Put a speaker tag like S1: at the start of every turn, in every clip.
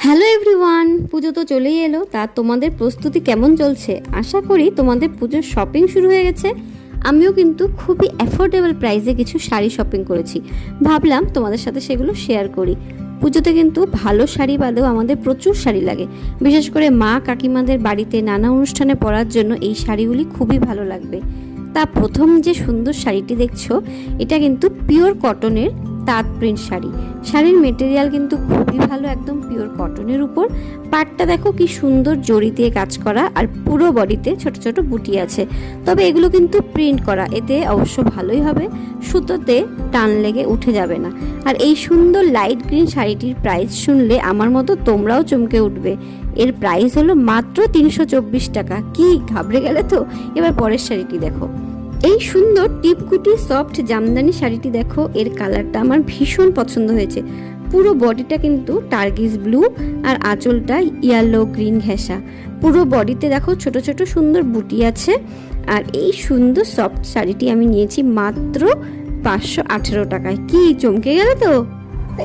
S1: Hello everyone, পুজো তো চলেই এলো। তা তোমাদের প্রস্তুতি কেমন চলছে? আশা করি তোমাদের পুজোর শপিং শুরু হয়ে গেছে। আমিও কিন্তু খুবই অ্যাফোর্ডেবল প্রাইসে কিছু শাড়ি শপিং করেছি। ভাবলাম তোমাদের সাথে সেগুলো শেয়ার করি। পুজোতে কিন্তু ভালো শাড়ি বাদেও আমাদের প্রচুর শাড়ি লাগে, বিশেষ করে মা কাকিমাদের বাড়িতে নানা অনুষ্ঠানে পরার জন্য এই শাড়িগুলি খুবই ভালো লাগবে। তা প্রথম যে সুন্দর শাড়িটি দেখছো, এটা কিন্তু পিওর কটনের তাঁত প্রিন্ট শাড়ি। শাড়ির মেটেরিয়াল কিন্তু খুবই ভালো, একদম পিওর কটনের উপর। পাটটা দেখো কি সুন্দর জড়ি দিয়ে কাজ করা, আর পুরো বডিতে ছোট ছোট বুটি আছে। তবে এগুলো কিন্তু প্রিন্ট করা, এতে অবশ্য ভালোই হবে, সুতোতে টান লেগে উঠে যাবে না। আর এই সুন্দর লাইট গ্রিন শাড়িটির প্রাইস শুনলে আমার মতো তোমরাও চমকে উঠবে। এর প্রাইস হলো মাত্র 324 টাকা। কি ঘাবড়ে গেলে তো? এবার পরের শাড়িটি দেখো। এই সুন্দর টিপকুটি সফট জামদানি শাড়িটি দেখো, এর কালারটা আমার ভীষণ পছন্দ হয়েছে। পুরো বডিটা কিন্তু টার্কিস ব্লু, আর আঁচলটা ইয়েলো গ্রিন ঘেঁষা। পুরো বডিতে দেখো ছোট ছোট সুন্দর বুটি আছে। আর এই সুন্দর সফট শাড়িটি আমি নিয়েছি মাত্র 518 টাকায়। কি চমকে গেলে তো?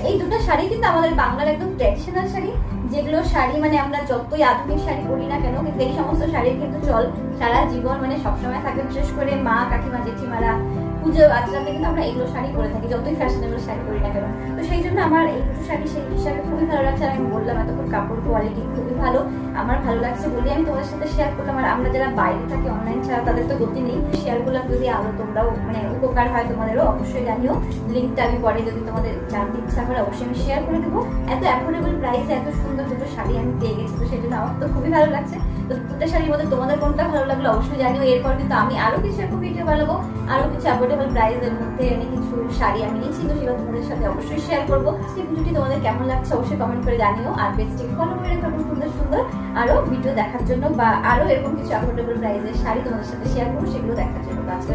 S2: এই দুটো শাড়ি কিন্তু আমাদের বাংলার একদম ট্র্যাডিশনাল শাড়ি, যেগুলো শাড়ি মানে আমরা যতই আধুনিক শাড়ি পরি না কেন, কিন্তু এই সমস্ত শাড়ির কিন্তু চল সারা জীবন মানে সবসময় থাকে। বিশেষ করে মা কাকিমা জেঠিমারা পুজো আচরাতে কিন্তু আমরা এগুলো শাড়ি পরে থাকি, যতই ফ্যাশনেবল শাড়ি পরি না কেন। তো সেই জন্য আমার এই দুটো শাড়ি সেই হিসাবে খুবই ভালো লাগছে। আর আমি বললাম এতক্ষণ কাপড় কোয়ালিটি খুবই ভালো, আমার ভালো লাগছে বলে আমি তোমাদের সাথে শেয়ার করলাম। আর আমরা যারা বাইরে থাকি অনলাইন ছাড়া তাদের তো গতি নেই। শেয়ার করলাম, যদি আরো তোমরাও মানে উপকার হয় তোমাদেরও অবশ্যই জানিও। লিঙ্কটা আমি পরে যদি তোমাদের জানতে ইচ্ছা করে অবশ্যই আমি শেয়ার করে দেবো। এত অ্যাফোর্ডেবল প্রাইসে এত সুন্দর দুটো শাড়ি আমি পেয়ে গেছি, তো সেই জন্য আমার তো খুবই ভালো লাগছে। তো দুটো শাড়ির মধ্যে তোমাদের কোনটা ভালো লাগলো অবশ্যই জানিও। এরপর কিন্তু আমি আরো কিছু এরকম ভিডিও বানাবো, আরো কিছু অ্যাফোর্ডেবল প্রাইসের মধ্যে অনেক কিছু শাড়ি আমি নিয়েছি, তো সেগুলো তোমাদের সাথে অবশ্যই শেয়ার করবো। সেই ভিডিওটি তোমাদের কেমন লাগছে অবশ্যই কমেন্ট করে জানিও। আর পেজটি ফলো করে রাখো সুন্দর সুন্দর আরো ভিডিও দেখার জন্য, বা আরো এরকম কিছু অ্যাফোর্ডেবল প্রাইসের শাড়ি তোমাদের সাথে শেয়ার করবো, সেগুলো দেখার জন্য। আজকে